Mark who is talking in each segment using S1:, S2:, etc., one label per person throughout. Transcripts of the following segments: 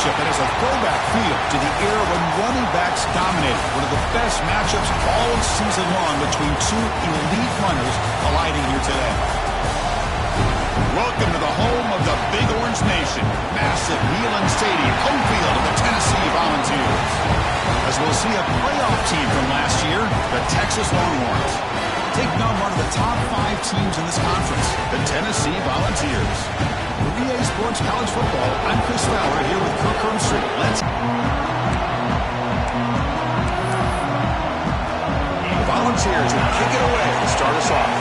S1: matchup that has a throwback feel to the era when running backs dominated. One of the best matchups all season long between two elite runners colliding here today. Welcome to the home of the Big Orange Nation. Massive Neyland Stadium, home field of the Tennessee Volunteers. As we'll see a playoff team from last year, the Texas Longhorns. Taking on one of the top 5 teams in this conference, the Tennessee Volunteers. For EA Sports College Football, I'm Chris Fowler here with Kirk Herbstreit. The Volunteers will kick it away to start us off.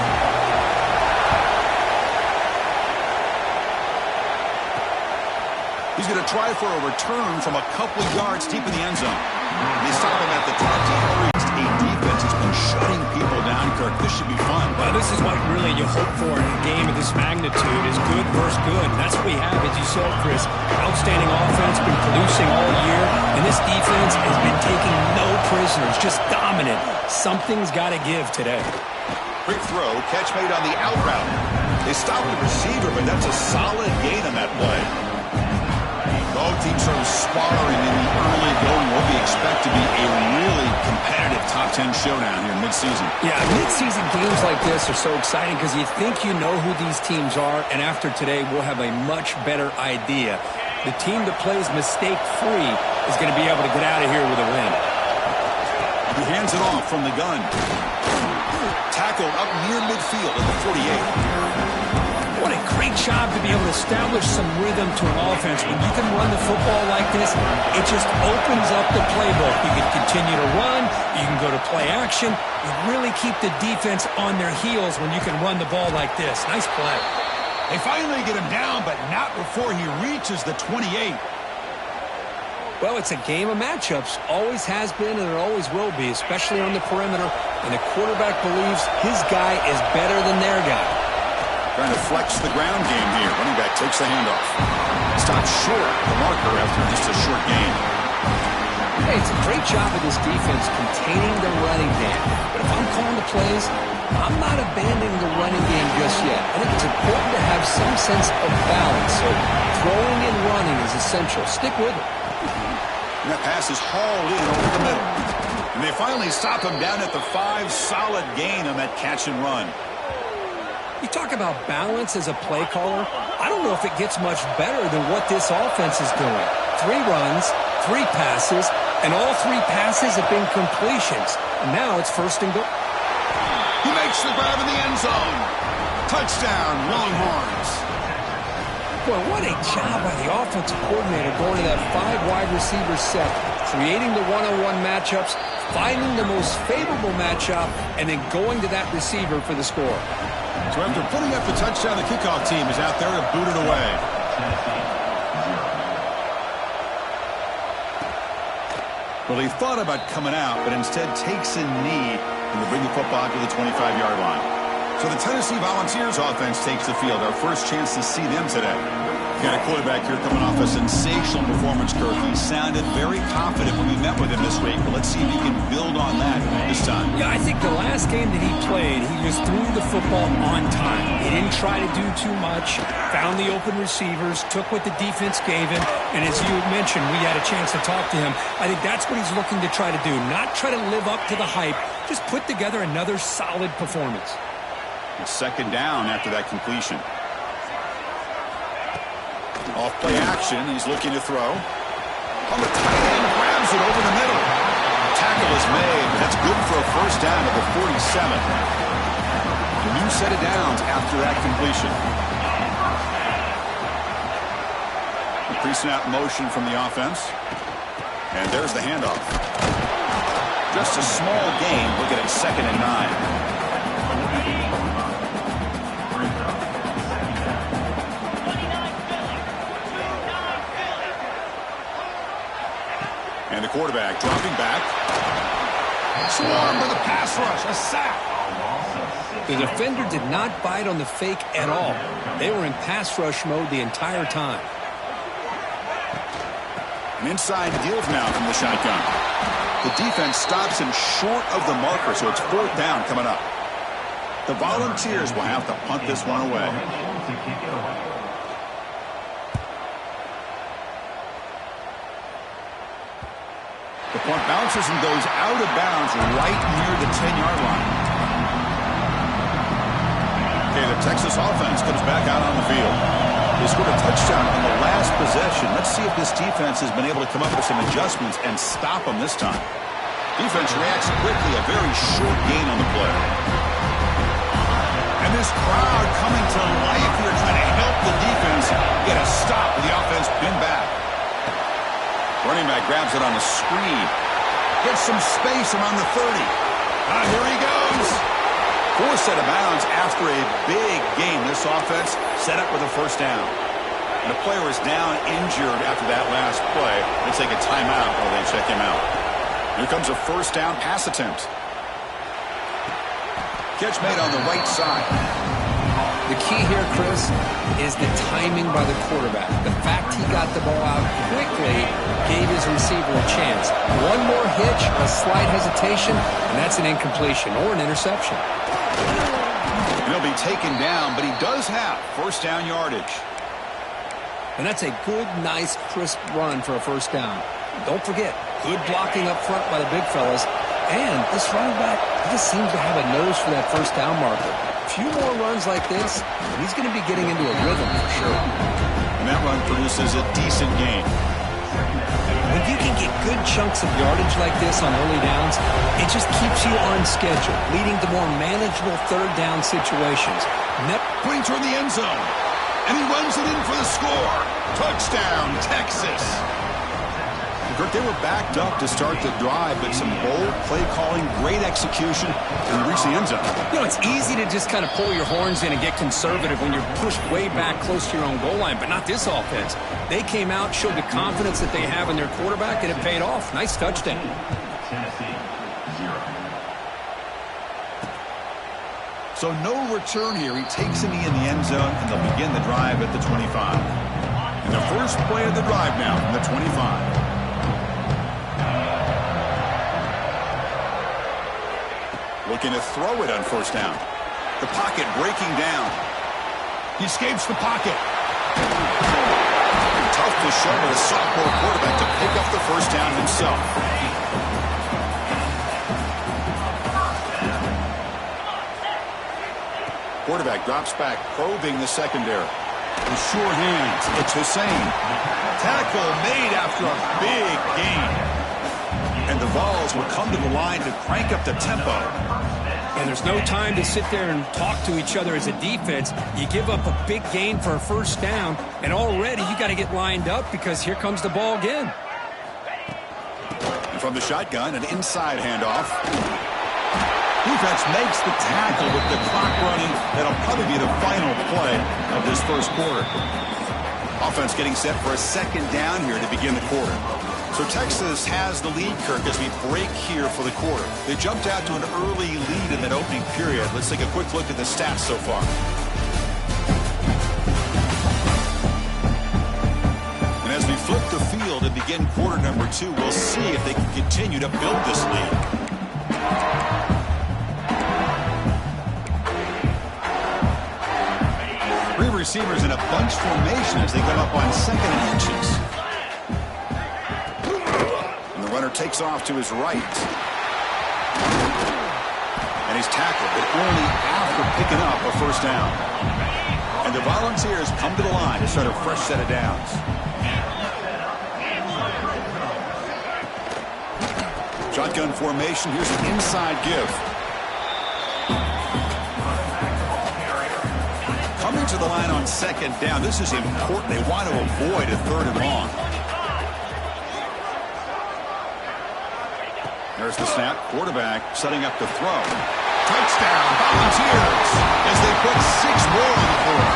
S1: He's going to try for a return from a couple of yards deep in the end zone. They stop him at the 20. A defense has been shutting people down, Kirk. This should be fun.
S2: Well, this is what really you hope for in a game of this magnitude is good versus good. And that's what we have, as you said, Chris. Outstanding offense, been producing all year. And this defense has been taking no prisoners, just dominant. Something's got to give today.
S1: Quick throw, catch made on the out route. They stopped the receiver, but that's a solid gain on that play. Both teams sort of sparring in the early going. What we expect to be a really competitive top 10 showdown here mid-season.
S2: Yeah, mid-season games like this are so exciting because you think you know who these teams are, and after today, we'll have a much better idea. The team that plays mistake-free is going to be able to get out of here with a win.
S1: He hands it off from the gun. Tackled up near midfield at the 48.
S2: What a great job to be able to establish some rhythm to an offense. When you can run the football like this, it just opens up the playbook. You can continue to run. You can go to play action. You really keep the defense on their heels when you can run the ball like this. Nice play.
S1: They finally get him down, but not before he reaches the 28.
S2: Well, it's a game of matchups. Always has been and it always will be, especially on the perimeter. And the quarterback believes his guy is better than their guy.
S1: Trying to flex the ground game here. Running back takes the handoff. Stops short the marker after just a short gain.
S2: Hey, it's a great job of this defense containing the running game. But if I'm calling the plays, I'm not abandoning the running game just yet. I think it's important to have some sense of balance. So throwing and running is essential. Stick with it.
S1: And that pass is hauled in over the middle. And they finally stop him down at the 5. Solid gain on that catch and run.
S2: You talk about balance as a play caller. I don't know if it gets much better than what this offense is doing. 3 runs, 3 passes, and all 3 passes have been completions. And now it's first and goal.
S1: He makes the grab in the end zone. Touchdown, Longhorns.
S2: Boy, what a job by the offensive coordinator going to that 5 wide receiver set, creating the one-on-one matchups, finding the most favorable matchup, and then going to that receiver for the score.
S1: So after putting up the touchdown, the kickoff team is out there to boot it away. Well, he thought about coming out, but instead takes a knee and will bring the football to the 25-yard line. So the Tennessee Volunteers offense takes the field. Our first chance to see them today. Got a quarterback here coming off a sensational performance, Kirk. He sounded very confident when we met with him this week, but let's see if he can build on that this time.
S2: Yeah, I think the last game that he played, he just threw the football on time. He didn't try to do too much, found the open receivers, took what the defense gave him, and as you mentioned, we had a chance to talk to him. I think that's what he's looking to try to do, not try to live up to the hype, just put together another solid performance.
S1: It's second down after that completion. Off play action, he's looking to throw. On the tight end, grabs it over the middle. Tackle is made, but that's good for a first down at the 47. A new set of downs after that completion. Increasing out motion from the offense. And there's the handoff. Just a small gain, looking at 2nd and 9. And the quarterback dropping back. Swarmed with a pass rush, a sack.
S2: The defender did not bite on the fake at all. They were in pass rush mode the entire time.
S1: An inside deals now from the shotgun. The defense stops him short of the marker, so it's 4th down coming up. The Volunteers will have to punt this one away. The punt bounces and goes out of bounds right near the 10-yard line. Okay, the Texas offense comes back out on the field. They scored a touchdown on the last possession. Let's see if this defense has been able to come up with some adjustments and stop them this time. Defense reacts quickly, a very short gain on the play. And this crowd coming to life here, trying to help the defense get a stop with the offense pinned back. Running back grabs it on a screen. Gets some space around the 30. Here he goes. 4th set of bounds after a big game. This offense set up with a first down. And the player is down injured after that last play. They take a timeout while they check him out. Here comes a first down pass attempt. Catch made on the right side.
S2: The key here, Chris, is the timing by the quarterback. The fact he got the ball out quickly gave his receiver a chance. One more hitch, a slight hesitation, and that's an incompletion or an interception.
S1: He'll be taken down, but he does have first down yardage.
S2: And that's a good, nice, crisp run for a first down. Don't forget, good blocking up front by the big fellas. And this running back, he just seems to have a nose for that first down marker. A few more runs like this, and he's going to be getting into a rhythm for sure.
S1: And that run produces a decent gain.
S2: When you can get good chunks of yardage like this on early downs, it just keeps you on schedule, leading to more manageable third down situations.
S1: Putting toward the end zone. And he runs it in for the score. Touchdown, Texas. They were backed up to start the drive, but some bold play calling, great execution, and reach the end zone.
S2: You know, it's easy to just kind of pull your horns in and get conservative when you're pushed way back close to your own goal line, but not this offense. They came out, showed the confidence that they have in their quarterback, and it paid off. Nice touchdown.
S1: So no return here. He takes a knee in the end zone, and they'll begin the drive at the 25. And the first play of the drive now from the 25. Looking to throw it on first down. The pocket breaking down. He escapes the pocket. Tough to show with a sophomore quarterback to pick up the first down himself. Quarterback drops back, probing the secondary. With sure hands, it's Hussein. Tackle made after a big gain. And the Vols will come to the line to crank up the tempo.
S2: And there's no time to sit there and talk to each other as a defense. You give up a big gain for a first down, and already you got to get lined up because here comes the ball again.
S1: And from the shotgun, an inside handoff. Defense makes the tackle with the clock running. That'll probably be the final play of this first quarter. Offense getting set for a second down here to begin the quarter. So Texas has the lead, Kirk, as we break here for the quarter. They jumped out to an early lead in that opening period. Let's take a quick look at the stats so far. And as we flip the field and begin quarter number 2, we'll see if they can continue to build this lead. Three receivers in a bunch formation as they come up on second and inches. Runner takes off to his right. And he's tackled, but only after picking up a first down. And the Volunteers come to the line to start a fresh set of downs. Shotgun formation. Here's an inside give. Coming to the line on second down. This is important. They want to avoid a third and long. There's the snap. Quarterback setting up to throw. Touchdown, Volunteers, as they put 6 more on the board.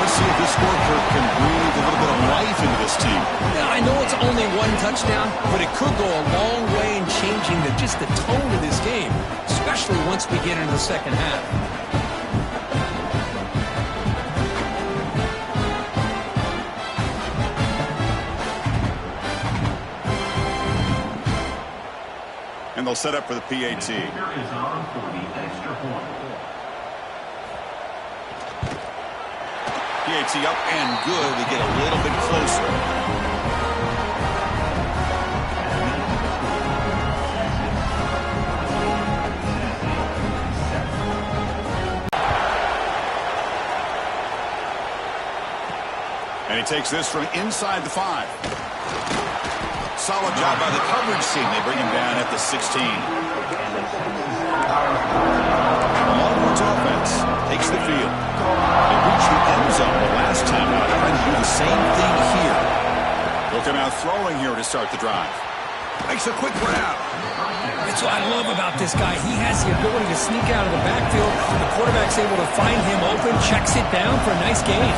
S1: Let's see if this scorecard can breathe a little bit of life into this team.
S2: Yeah, I know it's only one touchdown, but it could go a long way in changing just the tone of this game, especially once we get into the second half.
S1: And they'll set up for the PAT. PAT up and good. We get a little bit closer. And he takes this from inside the 5. Solid job by the coverage team. They bring him down at the 16. Longhorns offense takes the field. They reached the end zone the last time out. They're trying to do the same thing here. They'll come out throwing here to start the drive. Makes a quick route.
S2: That's what I love about this guy. He has the ability to sneak out of the backfield. The quarterback's able to find him open, checks it down for a nice gain.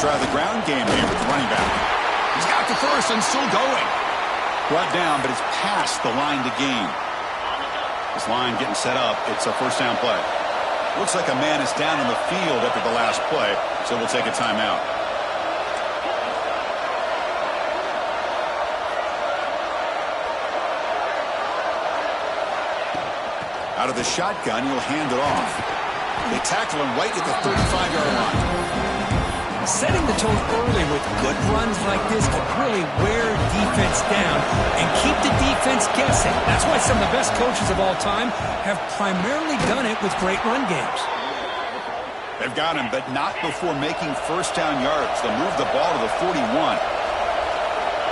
S1: Try the ground game here with the running back. He's got the first and still going. Brought down, but it's past the line to gain. This line getting set up. It's a first down play. Looks like a man is down on the field after the last play, so we'll take a timeout. Out of the shotgun, he'll hand it off. They tackle him right at the 35-yard line.
S2: Setting the tone early with good runs like this can really wear defense down and keep the defense guessing. That's why some of the best coaches of all time have primarily done it with great run games.
S1: They've got him, but not before making first down yards. They'll move the ball to the 41.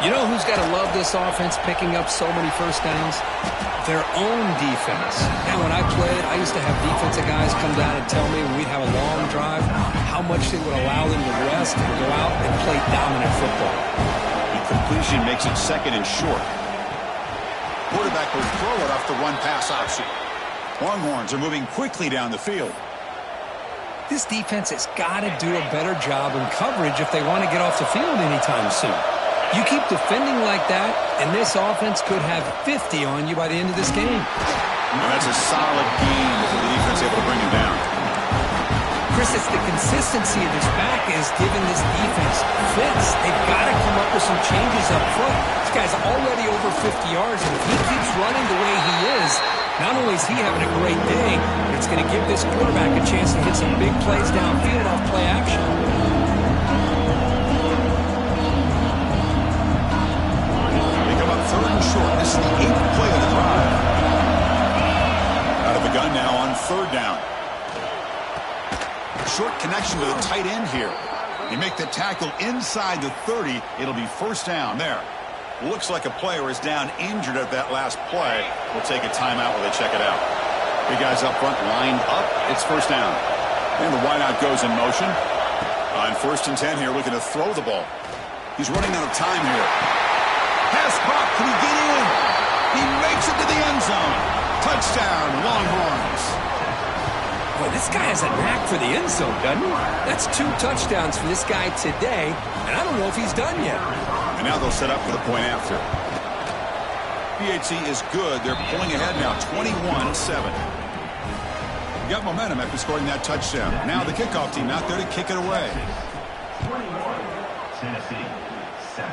S2: You know who's got to love this offense picking up so many first downs? Their own defense. Now, when I played, I used to have defensive guys come down and tell me when we'd have a long drive how much they would allow them to rest and go out and play dominant football.
S1: The completion makes it second and short. Quarterback will throw it off the run-pass option. Longhorns are moving quickly down the field.
S2: This defense has got to do a better job in coverage if they want to get off the field anytime soon. You keep defending like that, and this offense could have 50 on you by the end of this game.
S1: And that's a solid game if the defense able to bring him down.
S2: Chris, it's the consistency of this back is giving this defense fits. They've got to come up with some changes up front. This guy's already over 50 yards, and if he keeps running the way he is, not only is he having a great day, but it's going to give this quarterback a chance to hit some big plays downfield off play action.
S1: Third and short. This is the 8th play of the drive. Out of the gun now on third down. Short connection to the tight end here. You make the tackle inside the 30. It'll be first down there. Looks like a player is down injured at that last play. We'll take a timeout while they check it out. Big guys up front lined up. It's first down. And the wideout goes in motion. On first and 10 here, looking to throw the ball. He's running out of time here. Pass caught. Can he get in? He makes it to the end zone. Touchdown, Longhorns.
S2: Boy, this guy has a knack for the end zone, doesn't he? That's 2 touchdowns for this guy today, and I don't know if he's done yet.
S1: And now they'll set up for the point after. PHC is good. They're pulling ahead now, 21-7. Got momentum after scoring that touchdown. Now the kickoff team out there to kick it away.
S3: 21, Tennessee, 7.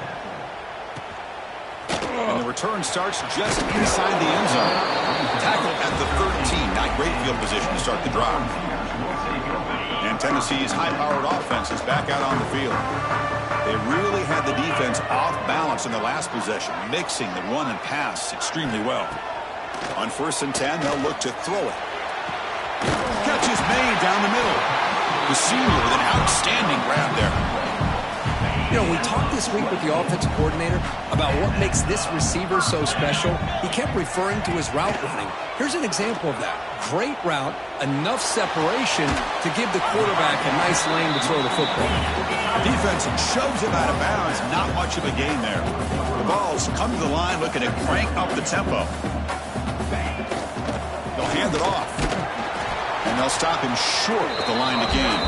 S1: And the return starts just inside the end zone. Tackle at the 13. Not great field position to start the drive. And Tennessee's high-powered offense is back out on the field. They really had the defense off balance in the last possession, mixing the run and pass extremely well. On first and 10, they'll look to throw it. Catch is made down the middle. The senior with an outstanding grab there.
S2: You know, we talked this week with the offensive coordinator about what makes this receiver so special. He kept referring to his route running. Here's an example of that. Great route, enough separation to give the quarterback a nice lane to throw the football.
S1: Defense shoves him out of bounds. Not much of a gain there. The ball's come to the line looking to crank up the tempo. They'll hand it off. And they'll stop him short at the line to gain.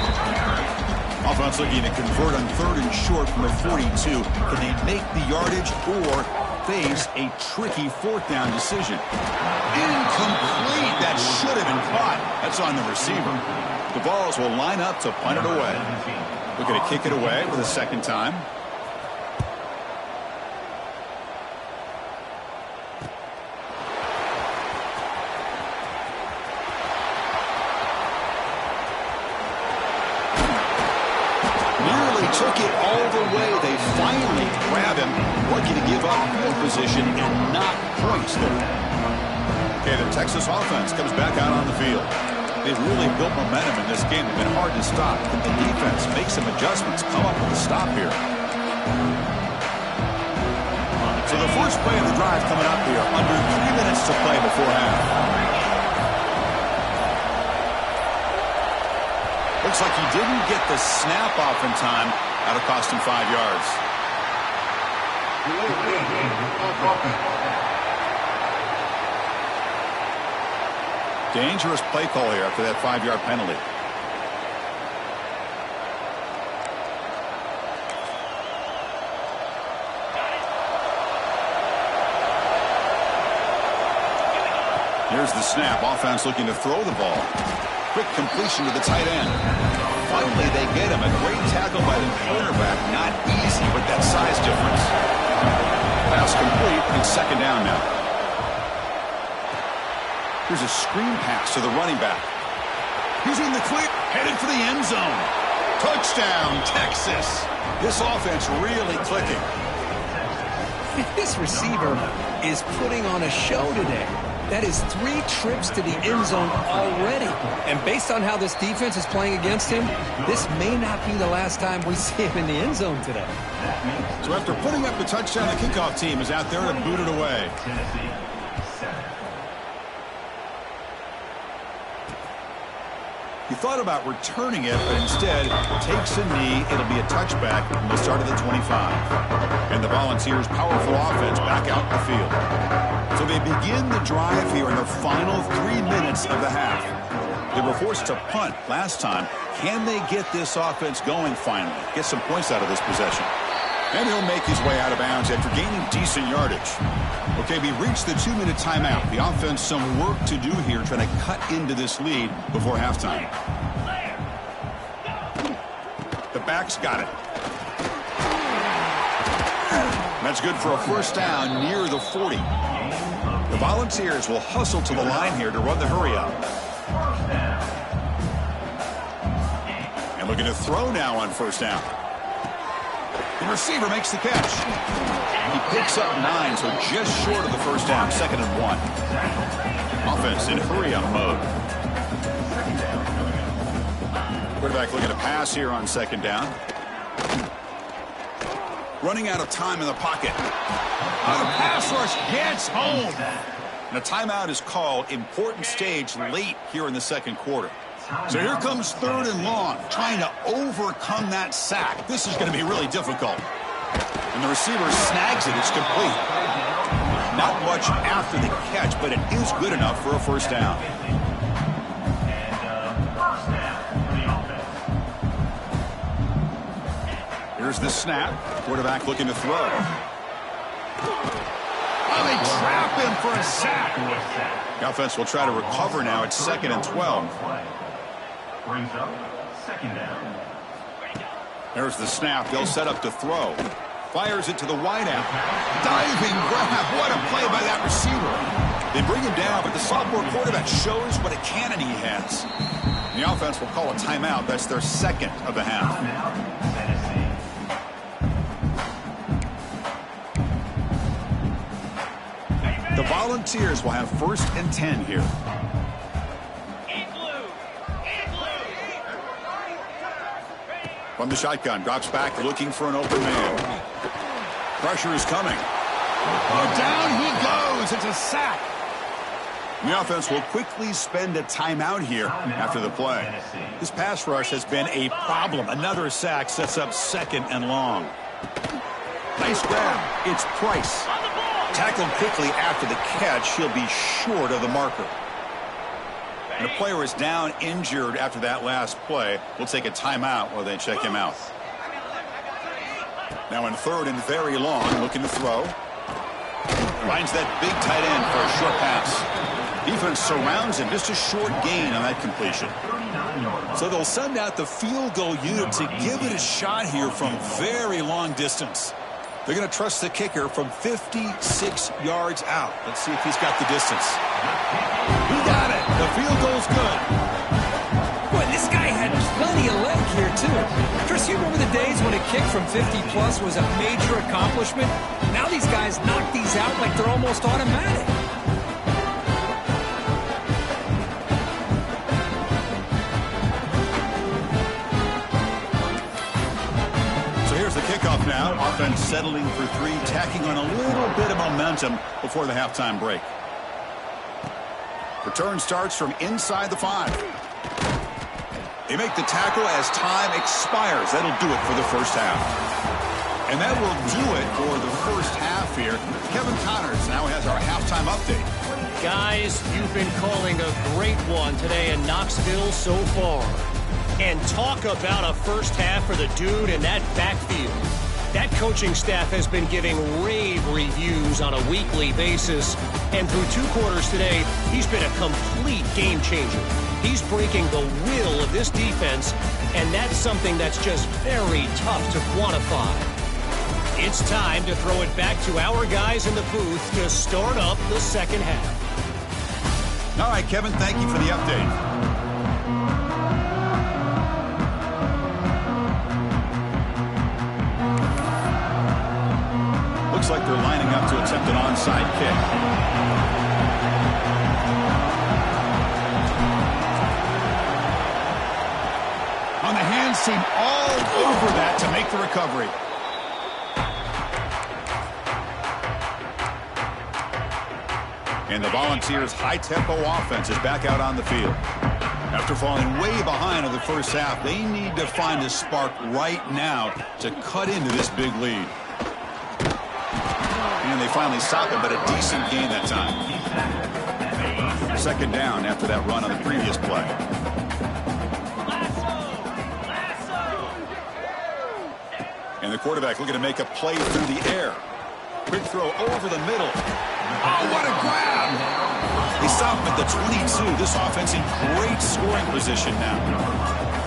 S1: Offense looking to convert on third and short from the 42. Can they make the yardage or face a tricky fourth down decision? Incomplete. That should have been caught. That's on the receiver. The Vols will line up to punt it away. Looking to kick it away for the second time. Took it all the way. They finally grab him, lucky to give up field position and not points there. Okay, the Texas offense comes back out on the field. They've really built momentum in this game. It's been hard to stop. Can the defense make some adjustments, come up with a stop here? So the first play of the drive coming up here. Under 3 minutes to play before half. Looks like he didn't get the snap off in time. That'll cost him 5 yards. Dangerous play call here after that 5-yard penalty. Here's the snap. Offense looking to throw the ball. Quick completion to the tight end. Finally, they get him. A great tackle by the quarterback. Not easy with that size difference. Pass complete. It's second down now. Here's a screen pass to the running back. He's in the clear, headed for the end zone. Touchdown, Texas. This offense really clicking.
S2: This receiver is putting on a show today. That is 3 trips to the end zone already. And based on how this defense is playing against him, this may not be the last time we see him in the end zone today.
S1: So after putting up the touchdown, the kickoff team is out there to boot it away.
S3: Tennessee 7.
S1: He thought about returning it, but instead takes a knee. It'll be a touchback from the start of the 25. And the Volunteers' powerful offense back out in the field. So they begin the drive here in the final 3 minutes of the half. They were forced to punt last time. Can they get this offense going finally? Get some points out of this possession. And he'll make his way out of bounds after gaining decent yardage. Okay, we reached the 2-minute timeout. The offense some work to do here trying to cut into this lead before halftime. The backs got it. That's good for a first down near the 40. The Volunteers will hustle to the line here to run the hurry up. And looking to throw now on first down. The receiver makes the catch. He picks up 9, so just short of the first down, 2nd and 1. Offense in hurry-up mode. Quarterback looking to pass here on 2nd down. Running out of time in the pocket. The pass rush gets home. And a timeout is called. Important stage late here in the 2nd quarter. So here comes 3rd and long, trying to overcome that sack. This is going to be really difficult. And the receiver snags it. It's complete. Not much after the catch, but it is good enough for a first down. Here's the snap. Quarterback looking to throw. Oh, they trap him for a sack. The offense will try to recover now. It's 2nd and 12.
S3: Brings up 2nd down.
S1: There's the snap. They'll set up to throw. Fires it to the wideout. Diving grab. What a play by that receiver. They bring him down, but the sophomore quarterback shows what a cannon he has. The offense will call a timeout. That's their 2nd of the half. The Volunteers will have 1st and 10 here. From the shotgun, drops back, looking for an open man. Pressure is coming. Oh, down he goes. It's a sack. The offense will quickly spend a timeout here after the play. This pass rush has been a problem. Another sack sets up 2nd and long. Nice grab. It's Price. Tackled quickly after the catch. He'll be short of the marker. And a player is down injured after that last play. We'll take a timeout while they check him out. Now in 3rd and very long, looking to throw. Finds that big tight end for a short pass. Defense surrounds him. Just a short gain on that completion. So they'll send out the field goal unit to give it a shot here from very long distance. They're going to trust the kicker from 56 yards out. Let's see if he's got the distance. He got it. The field goal's good.
S2: Boy, this guy had plenty of leg here, too. Chris, you remember the days when a kick from 50-plus was a major accomplishment? Now these guys knock these out like they're almost automatic.
S1: Kickoff now. Offense settling for 3, tacking on a little bit of momentum before the halftime break. Return starts from inside the 5. They make the tackle as time expires. That'll do it for the first half. And that will do it for the first half here. Kevin Connors now has our halftime update.
S4: Guys, you've been calling a great one today in Knoxville so far. And talk about a first half for the dude in that backfield. That coaching staff has been giving rave reviews on a weekly basis. And through 2 quarters today, he's been a complete game changer. He's breaking the will of this defense, and that's something that's just very tough to quantify. It's time to throw it back to our guys in the booth to start up the second half.
S1: All right, Kevin, thank you for the update. Looks like they're lining up to attempt an onside kick. On the hands team all over that to make the recovery. And the Volunteers' high-tempo offense is back out on the field. After falling way behind in the first half, they need to find a spark right now to cut into this big lead. And they finally stop it, but a decent gain that time. Second down after that run on the previous play. And the quarterback looking to make a play through the air. Quick throw over the middle. Oh, what a grab! They stop him at the 22. This offense in great scoring position now.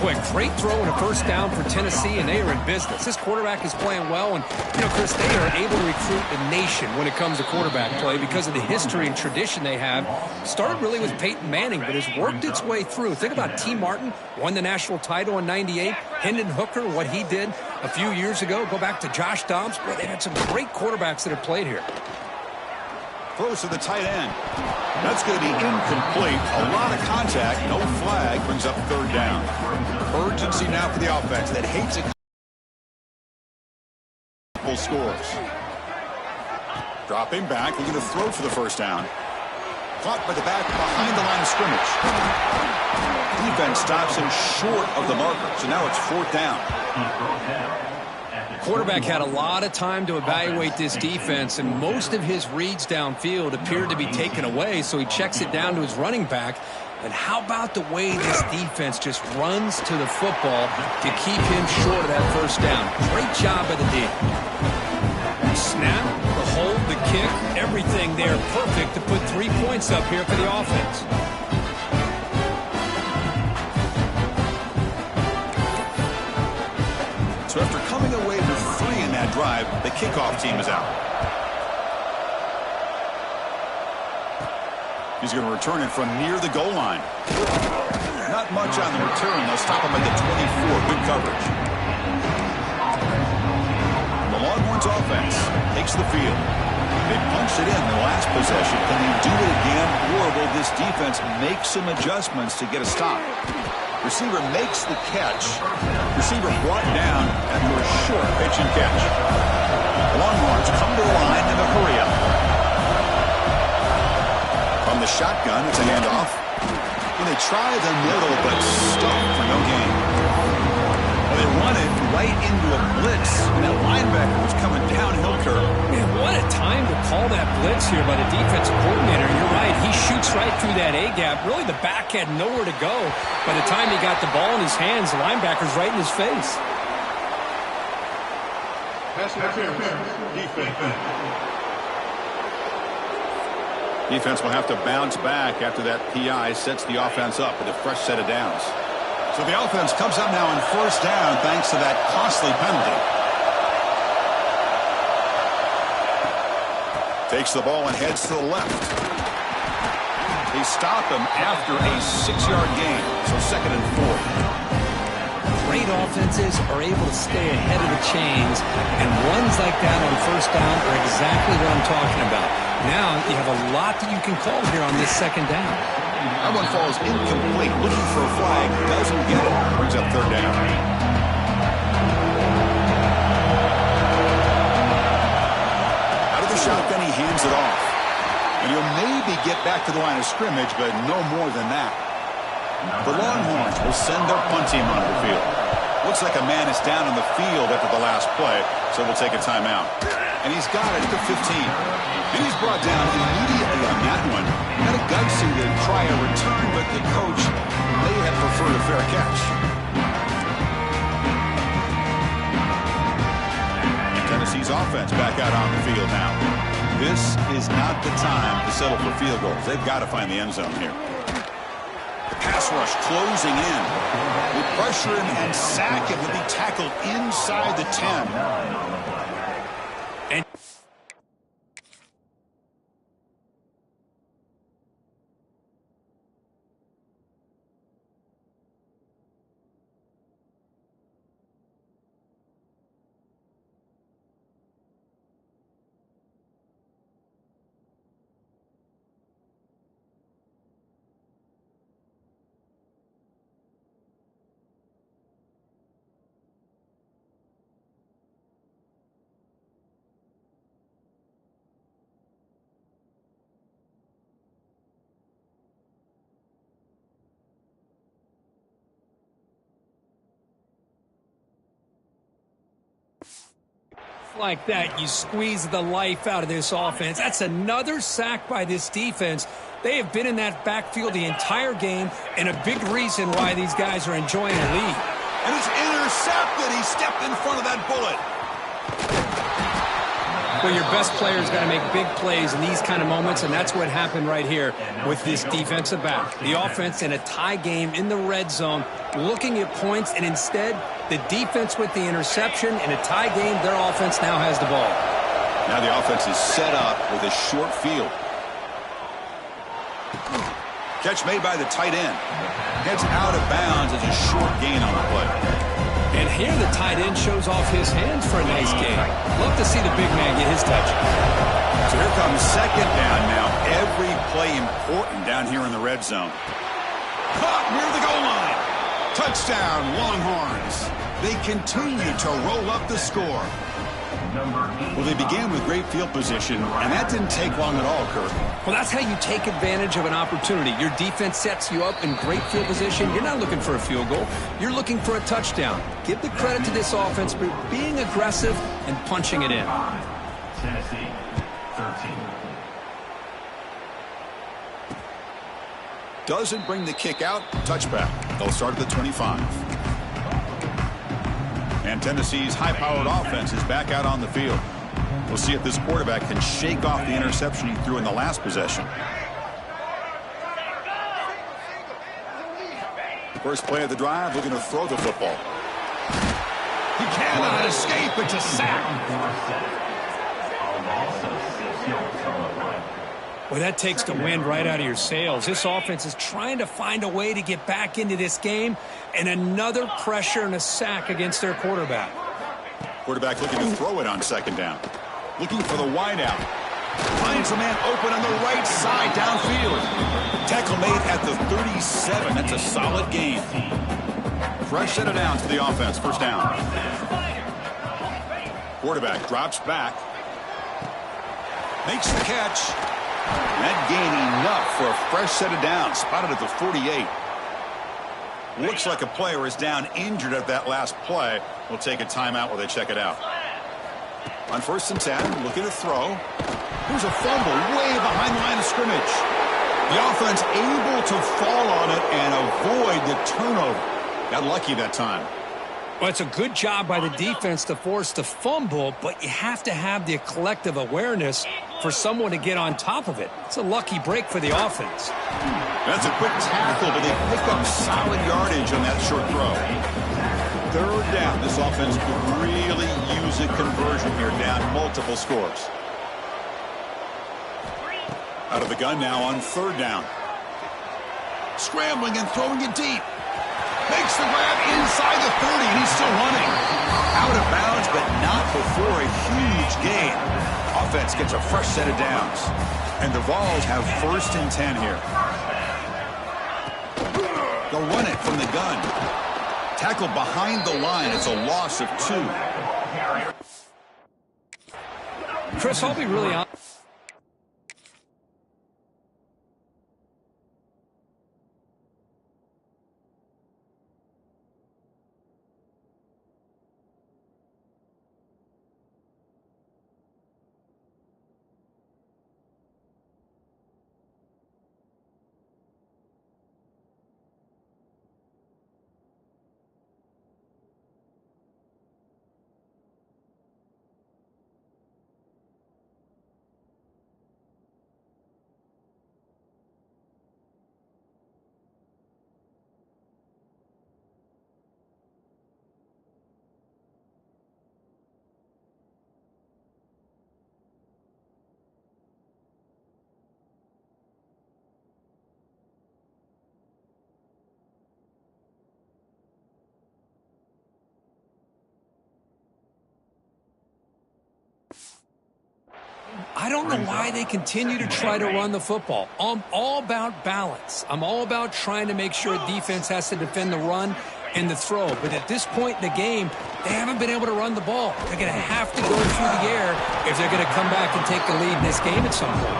S2: Boy, great throw and a first down for Tennessee, and they are in business. This quarterback is playing well, and, Chris, they are able to recruit the nation when it comes to quarterback play because of the history and tradition they have. Started really with Peyton Manning, but has worked its way through. Think about T. Martin, won the national title in '98. Hendon Hooker, what he did a few years ago. Go back to Josh Dobbs. Boy, they had some great quarterbacks that have played here.
S1: Throws to the tight end. That's going to be incomplete. A lot of contact. No flag. Brings up third down. Urgency now for the offense that hates it. Full scores. Dropping back. Looking to throw for the first down. Caught by the back behind the line of scrimmage. Defense stops him short of the marker. So now it's fourth down.
S2: Quarterback had a lot of time to evaluate this defense, and most of his reads downfield appeared to be taken away, so he checks it down to his running back. And how about the way this defense just runs to the football to keep him short of that first down? Great job by the D. Snap, the hold, the kick, everything there perfect to put 3 points up here for the offense.
S1: So after coming away with 3 in that drive, the kickoff team is out. He's going to return it from near the goal line. Not much on the return. They'll stop him at the 24. Good coverage. The Longhorns offense takes the field. They punched it in the last possession. Can they do it again, or will this defense make some adjustments to get a stop? Receiver makes the catch. Receiver brought down after a short pitch and catch. The Longhorns come to the line in a hurry up. From the shotgun, it's a handoff. And they try the middle, but stuck for no gain. Well, they run it right into a blitz, and that linebacker was coming downhill curve.
S2: Man, what a time to call that blitz here by the defensive coordinator. You're right. He shoots right through that A-gap. Really, the back had nowhere to go. By the time he got the ball in his hands, the linebacker's right in his face.
S1: Defense will have to bounce back after that PI sets the offense up with a fresh set of downs. So the offense comes up now on first down thanks to that costly penalty. Takes the ball and heads to the left. They stop him after a 6-yard gain. So 2nd and 4.
S2: Great offenses are able to stay ahead of the chains, and runs like that on first down are exactly what I'm talking about. Now you have a lot that you can call here on this second down.
S1: That one falls incomplete. Looking for a flag. Doesn't get it. Brings up third down. Out of the shotgun, he hands it off. And he'll maybe get back to the line of scrimmage, but no more than that. The Longhorns will send their punt team onto the field. Looks like a man is down on the field after the last play, so we'll take a timeout. And he's got it at the 15. And he's brought down immediately on that one. Had a gutsy to try a return, but the coach may have preferred a fair catch. Tennessee's offense back out on the field now. This is not the time to settle for field goals. They've got to find the end zone here. The pass rush closing in. They pressure him and sack him. He'll be tackled inside the 10.
S2: Like that, you squeeze the life out of this offense. That's another sack by this defense. They have been in that backfield the entire game, and a big reason why these guys are enjoying the lead.
S1: And it's intercepted. He stepped in front of that bullet.
S2: Well, your best player's got to make big plays in these kind of moments, and that's what happened right here with this defensive back. The offense in a tie game in the red zone, looking at points, and instead, the defense with the interception. In a tie game, their offense now has the ball.
S1: Now the offense is set up with a short field. Catch made by the tight end. Gets out of bounds as a short gain on the play.
S2: And here the tight end shows off his hands for a nice gain. Love to see the big man get his touches.
S1: So here comes second down now. Every play important down here in the red zone. Caught near the goal line. Touchdown, Longhorns. They continue to roll up the score. Well, they began with great field position, and that didn't take long at all, Kirk.
S2: Well, that's how you take advantage of an opportunity. Your defense sets you up in great field position. You're not looking for a field goal. You're looking for a touchdown. Give the credit to this offense for being aggressive and punching it in.
S3: Tennessee, 13.
S1: Doesn't bring the kick out. Touchback. They'll start at the 25. And Tennessee's high-powered offense is back out on the field. We'll see if this quarterback can shake off the interception he threw in the last possession. First play of the drive, looking to throw the football. He cannot escape. It's a sack.
S2: Well, that takes the wind right out of your sails. This offense is trying to find a way to get back into this game, and another pressure and a sack against their quarterback.
S1: Quarterback looking to throw it on second down. Looking for the wideout. Finds a man open on the right side downfield. Tackle made at the 37. That's a solid gain. Fresh set of downs for the offense. First down. Quarterback drops back. Makes the catch. That gain enough for a fresh set of downs. Spotted at the 48. Looks like a player is down injured at that last play. We'll take a timeout while they check it out. On 1st and 10, looking to throw. Here's a fumble way behind the line of scrimmage. The offense able to fall on it and avoid the turnover. Got lucky that time.
S2: Well, it's a good job by the defense to force the fumble, but you have to have the collective awareness for someone to get on top of it. It's a lucky break for the offense.
S1: That's a quick tackle, but they pick up solid yardage on that short throw. Third down. This offense could really use a conversion here, down multiple scores. Out of the gun now on 3rd down. Scrambling and throwing it deep. Makes the grab inside the 30, and he's still running. Out of bounds, but not before a huge gain. Offense gets a fresh set of downs. And the Vols have 1st and 10 here. They'll run it from the gun. Tackled behind the line. It's a loss of 2.
S2: Chris, I'll be really honest. I don't know why they continue to try to run the football. I'm all about balance. I'm all about trying to make sure defense has to defend the run and the throw. But at this point in the game, they haven't been able to run the ball. They're going to have to go through the air if they're going to come back and take the lead in this game at some point.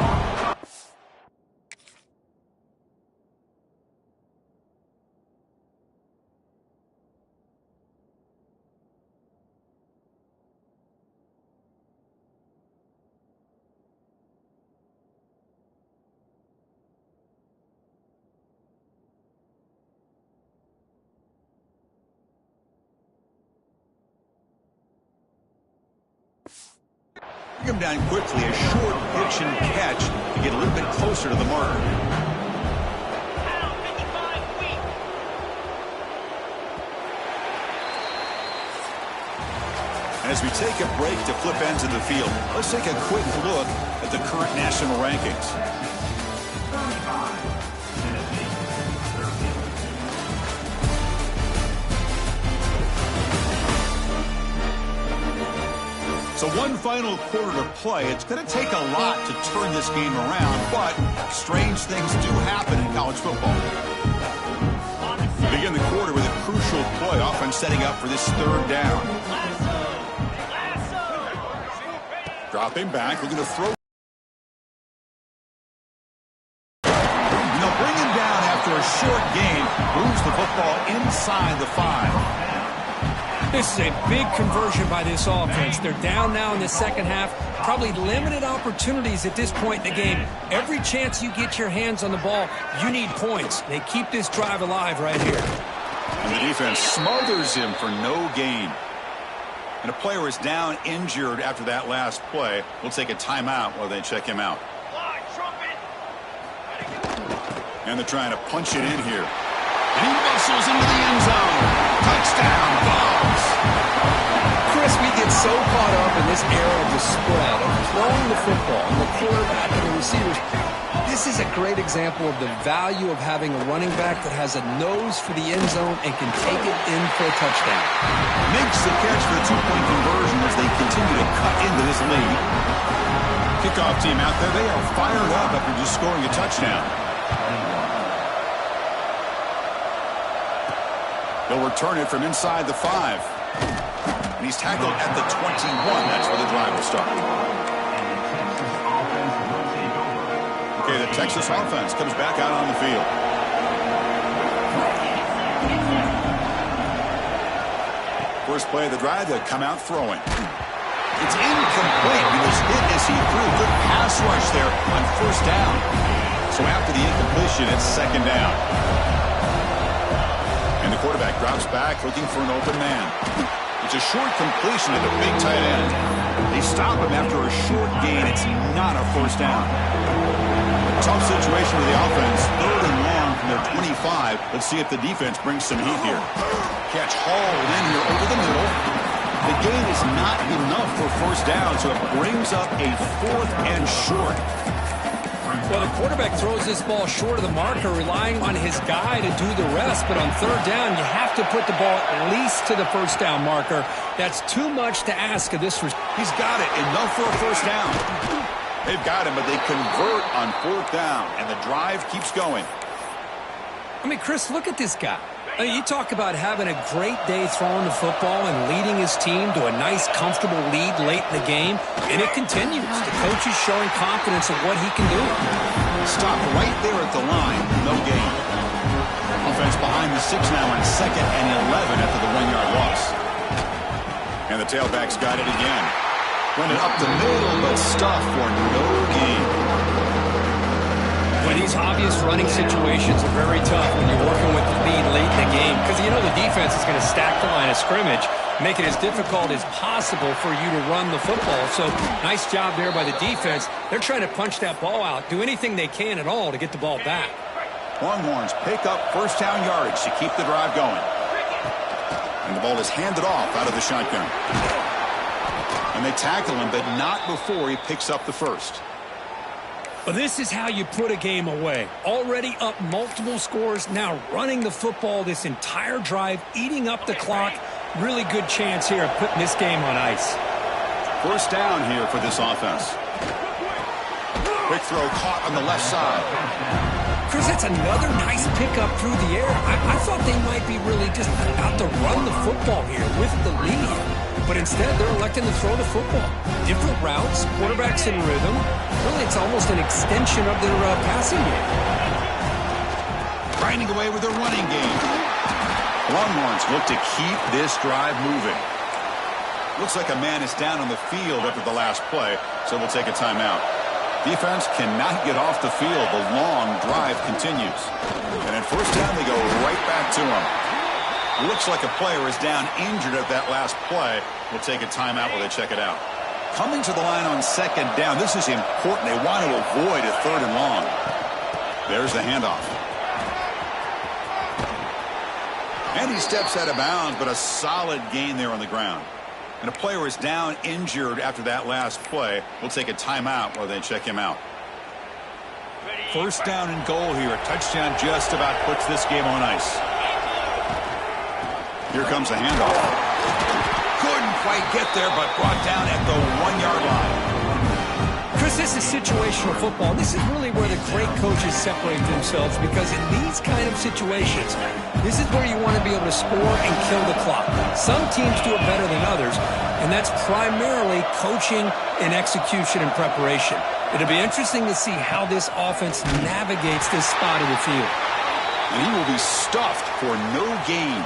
S1: Bring him down quickly, a short pitch and catch to get a little bit closer to the mark. As we take a break to flip ends of the field, let's take a quick look at the current national rankings.
S3: 35, Tennessee, 13.
S1: So one final quarter to play. It's going to take a lot to turn this game around, but strange things do happen in college football. We begin the quarter with a crucial play, offense setting up for this third down. Dropping back, looking to throw. And they'll bring him down after a short gain. Moves the football inside the 5.
S2: This is a big conversion by this offense. They're down now in the second half. Probably limited opportunities at this point in the game. Every chance you get your hands on the ball, you need points. They keep this drive alive right here.
S1: And the defense smothers him for no gain. And a player is down injured after that last play. We'll take a timeout while they check him out. And they're trying to punch it in here. And he muscles into the end zone. Touchdown, Bucs.
S2: Chris, we get so caught up in this era of the spread, of throwing the football, and the quarterback and the receivers. This is a great example of the value of having a running back that has a nose for the end zone and can take it in for a touchdown.
S1: Makes the catch for the two-point conversion as they continue to cut into this lead. Kickoff team out there, they are fired up after just scoring a touchdown. They'll return it from inside the 5. And he's tackled at the 21. That's where the drive will start. Okay, the Texas offense comes back out on the field. First play of the drive, they'll come out throwing. It's incomplete. He was hit as he threw. Good pass rush there on first down. So after the incompletion, it's second down. And the quarterback drops back looking for an open man. It's a short completion to the big tight end. They stop him after a short gain. It's not a first down. Tough situation with the offense. Third and long from their 25. Let's see if the defense brings some heat here. Catch hauled in here over the middle. The gain is not enough for first down, so it brings up a 4th and short.
S2: Well, the quarterback throws this ball short of the marker, relying on his guy to do the rest. But on third down, you have to put the ball at least to the first down marker. That's too much to ask of this.
S1: He's got it. Enough for a first down. They've got him, but they convert on 4th down, and the drive keeps going.
S2: I mean, Chris, look at this guy. I mean, you talk about having a great day throwing the football and leading his team to a nice, comfortable lead late in the game, and it continues. The coach is showing confidence of what he can do.
S1: Stop right there at the line. No gain. Offense behind the 6 now on 2nd and 11 after the 1-yard loss. And the tailback's got it again. Running up the middle, but stuffed for no gain.
S2: Well, these obvious running situations are very tough when you're working with the lead late in the game because you know the defense is going to stack the line of scrimmage, make it as difficult as possible for you to run the football. So nice job there by the defense. They're trying to punch that ball out, do anything they can at all to get the ball back.
S1: Longhorns pick up first down yardage to keep the drive going. And the ball is handed off out of the shotgun. And they tackle him, but not before he picks up the first.
S2: Well, this is how you put a game away. Already up multiple scores, now running the football this entire drive, eating up the clock. Really good chance here of putting this game on ice.
S1: First down here for this offense. Quick throw caught on the left side.
S2: Chris, that's another nice pickup through the air. I thought they might be really just about to run the football here with the lead. But instead, they're electing to throw the football. Different routes, quarterbacks in rhythm. Really, it's almost an extension of their passing game.
S1: Grinding away with their running game. Longhorns look to keep this drive moving. Looks like a man is down on the field after the last play, so we'll take a timeout. Defense cannot get off the field. The long drive continues. And at first down, they go right back to him. Looks like a player is down injured at that last play. We'll take a timeout while they check it out. Coming to the line on second down. This is important. They want to avoid a third and long. There's the handoff. And he steps out of bounds, but a solid gain there on the ground. And a player is down injured after that last play. We'll take a timeout while they check him out. First down and goal here. A touchdown just about puts this game on ice. Here comes a handoff. Couldn't quite get there, but brought down at the 1-yard line.
S2: Chris, this is situational football. This is really where the great coaches separate themselves, because in these kind of situations, this is where you want to be able to score and kill the clock. Some teams do it better than others, and that's primarily coaching and execution and preparation. It'll be interesting to see how this offense navigates this spot of the field.
S1: And he will be stuffed for no gain.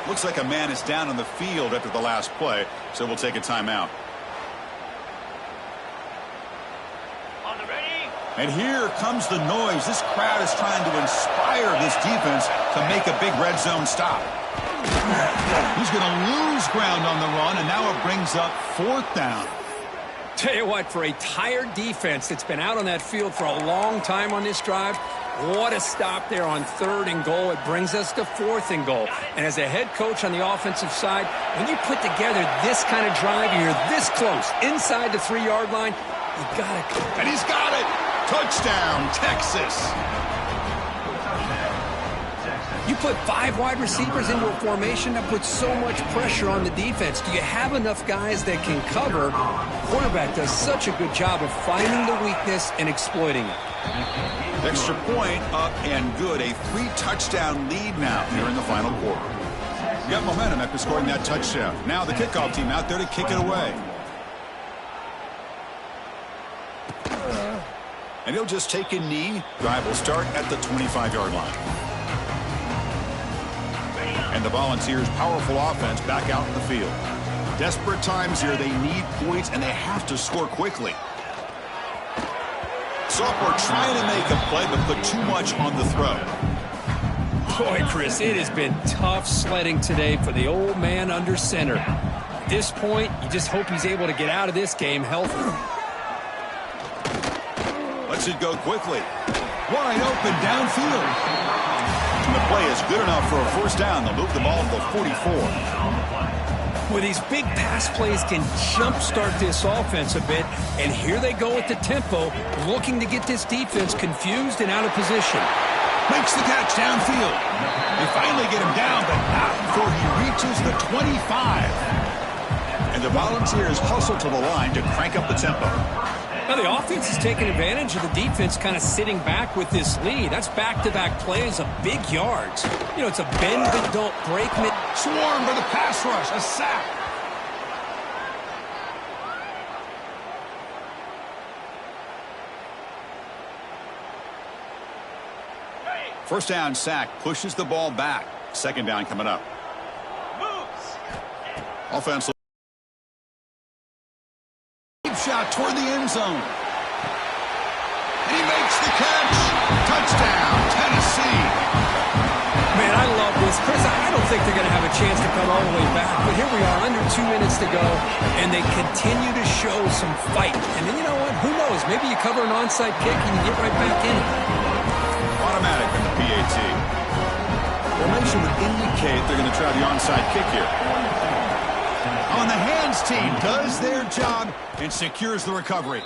S1: Looks like a man is down on the field after the last play, so we'll take a timeout. And here comes the noise. This crowd is trying to inspire this defense to make a big red zone stop. He's going to lose ground on the run, and now it brings up 4th down.
S2: Tell you what, for a tired defense that's been out on that field for a long time on this drive, what a stop there on 3rd and goal. It brings us to 4th and goal. And as a head coach on the offensive side, when you put together this kind of drive, you're this close, inside the 3-yard line, you got to...
S1: And he's got it! Touchdown, Texas!
S2: You put 5 wide receivers into a formation that puts so much pressure on the defense. Do you have enough guys that can cover? Quarterback does such a good job of finding the weakness and exploiting it.
S1: Extra point up and good. A 3-touchdown lead now here in the final quarter. You got momentum after scoring that touchdown. Now the kickoff team out there to kick it away. And he'll just take a knee. Drive will start at the 25-yard line. And the Volunteers' powerful offense back out in the field. Desperate times here. They need points, and they have to score quickly. Sophomore trying to make a play, but put too much on the throw.
S2: Boy, Chris, it has been tough sledding today for the old man under center. At this point, you just hope he's able to get out of this game healthy.
S1: Lets it go quickly. Wide open downfield. And the play is good enough for a first down. They'll move the ball to the 44.
S2: Well, these big pass plays can jumpstart this offense a bit, and here they go at the tempo, looking to get this defense confused and out of position.
S1: Makes the catch downfield. They finally get him down, but not before he reaches the 25. And the Volunteers hustle to the line to crank up the tempo.
S2: Now, the offense is taking advantage of the defense kind of sitting back with this lead. That's back-to-back plays of big yards. You know, it's a bend but don't break.
S1: Swarm for the pass rush. A sack. First down sack. Pushes the ball back. Second down coming up. Offensive. Shot toward the end zone. And he makes the catch. Touchdown, Tennessee.
S2: Man, I love this. Chris, I don't think they're going to have a chance to come all the way back. But here we are, under 2 minutes to go, and they continue to show some fight. And then, you know what? Who knows? Maybe you cover an onside kick and you get right back in it.
S1: Automatic in the PAT. Formation would indicate they're going to try the onside kick here. On the hands team does their job and secures the recovery.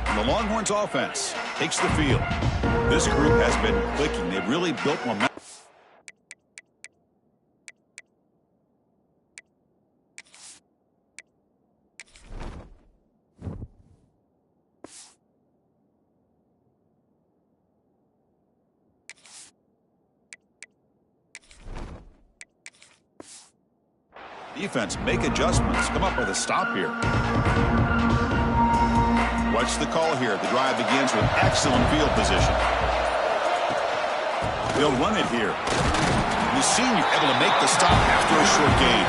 S1: And the Longhorns offense takes the field. This group has been clicking. They've really built momentum. Defense make adjustments. Come up with a stop here. Watch the call here. The drive begins with excellent field position. They'll run it here. The senior able to make the stop after a short gain.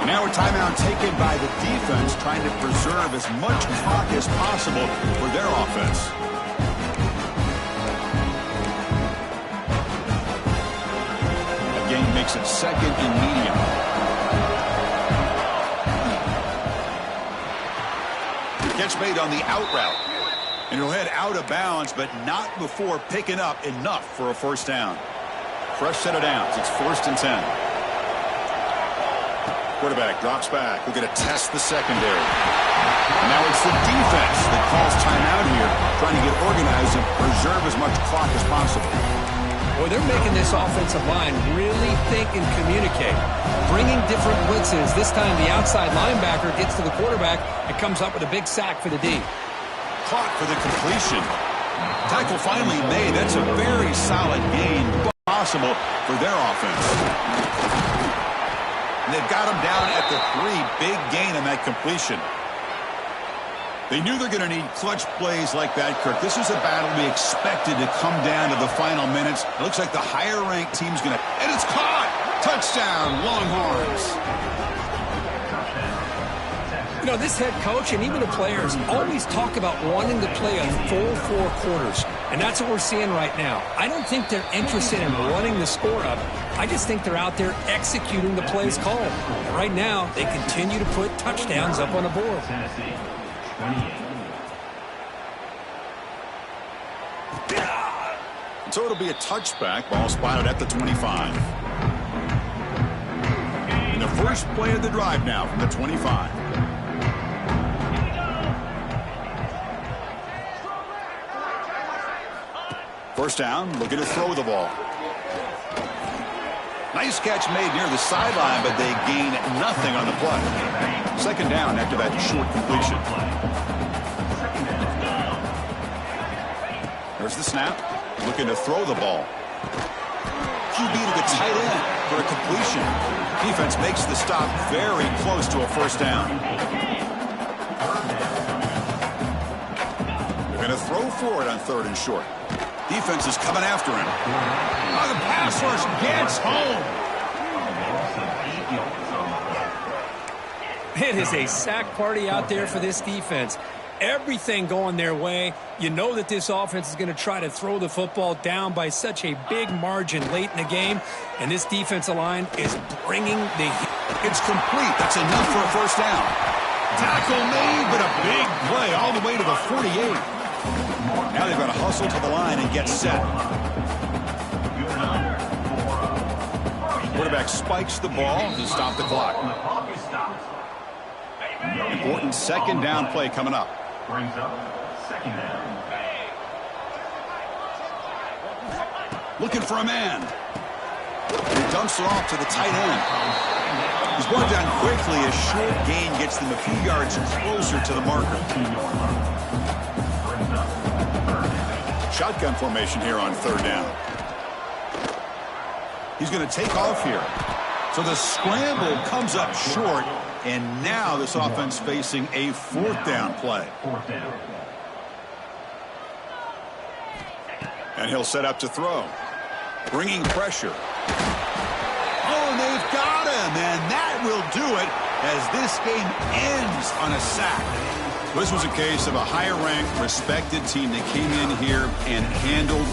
S1: And now a timeout taken by the defense, trying to preserve as much clock as possible for their offense. Again, make makes it 2nd and medium. Catch made on the out route. And he'll head out of bounds, but not before picking up enough for a first down. Fresh set of downs. It's 1st and 10. Quarterback drops back. We're going to test the secondary. Now it's the defense that calls timeout here, trying to get organized and preserve as much clock as possible.
S2: Boy, they're making this offensive line really think and communicate. Bringing different blitzes. This time the outside linebacker gets to the quarterback and comes up with a big sack for the D.
S1: Caught for the completion. Tackle finally made. That's a very solid gain possible for their offense. And they've got him down at the 3. Big gain on that completion. They knew they're going to need clutch plays like that, Kirk. This is a battle we expected to come down to the final minutes. It looks like the higher-ranked team's going to... And it's caught! Touchdown, Longhorns!
S2: You know, this head coach and even the players always talk about wanting to play a full 4 quarters, and that's what we're seeing right now. I don't think they're interested in running the score up. I just think they're out there executing the plays called. And right now, they continue to put touchdowns up on the board.
S3: Tennessee, 28.
S1: So it'll be a touchback. Ball spotted at the 25. And the first play of the drive now from the 25. First down, looking to throw the ball. Nice catch made near the sideline, but they gain nothing on the play. 2nd down after that short completion. There's the snap. Looking to throw the ball. QB to the tight end for a completion. Defense makes the stop very close to a first down. They're going to throw for it on 3rd and short. Defense is coming after him. Oh, the pass rush gets home.
S2: It is a sack party out there for this defense. Everything going their way. You know that this offense is going to try to throw the football down by such a big margin late in the game. And this defensive line is bringing the heat.
S1: It's complete. That's enough for a first down. Tackle made, but a big play all the way to the 48. Now they've got to hustle to the line and get set. Quarterback spikes the ball to stop the clock. Important 2nd down play coming up.
S3: Brings up 2nd down.
S1: Looking for a man. He dumps it off to the tight end. He's brought down quickly. A short gain gets them a few yards closer to the marker. Shotgun formation here on 3rd down. He's going to take off here. So the scramble comes up short, and now this offense facing a 4th down play.
S3: 4th down.
S1: And he'll set up to throw. Bringing pressure. Oh, and they've got him, and that will do it as this game ends on a sack. This was a case of a higher-ranked, respected team that came in here and handled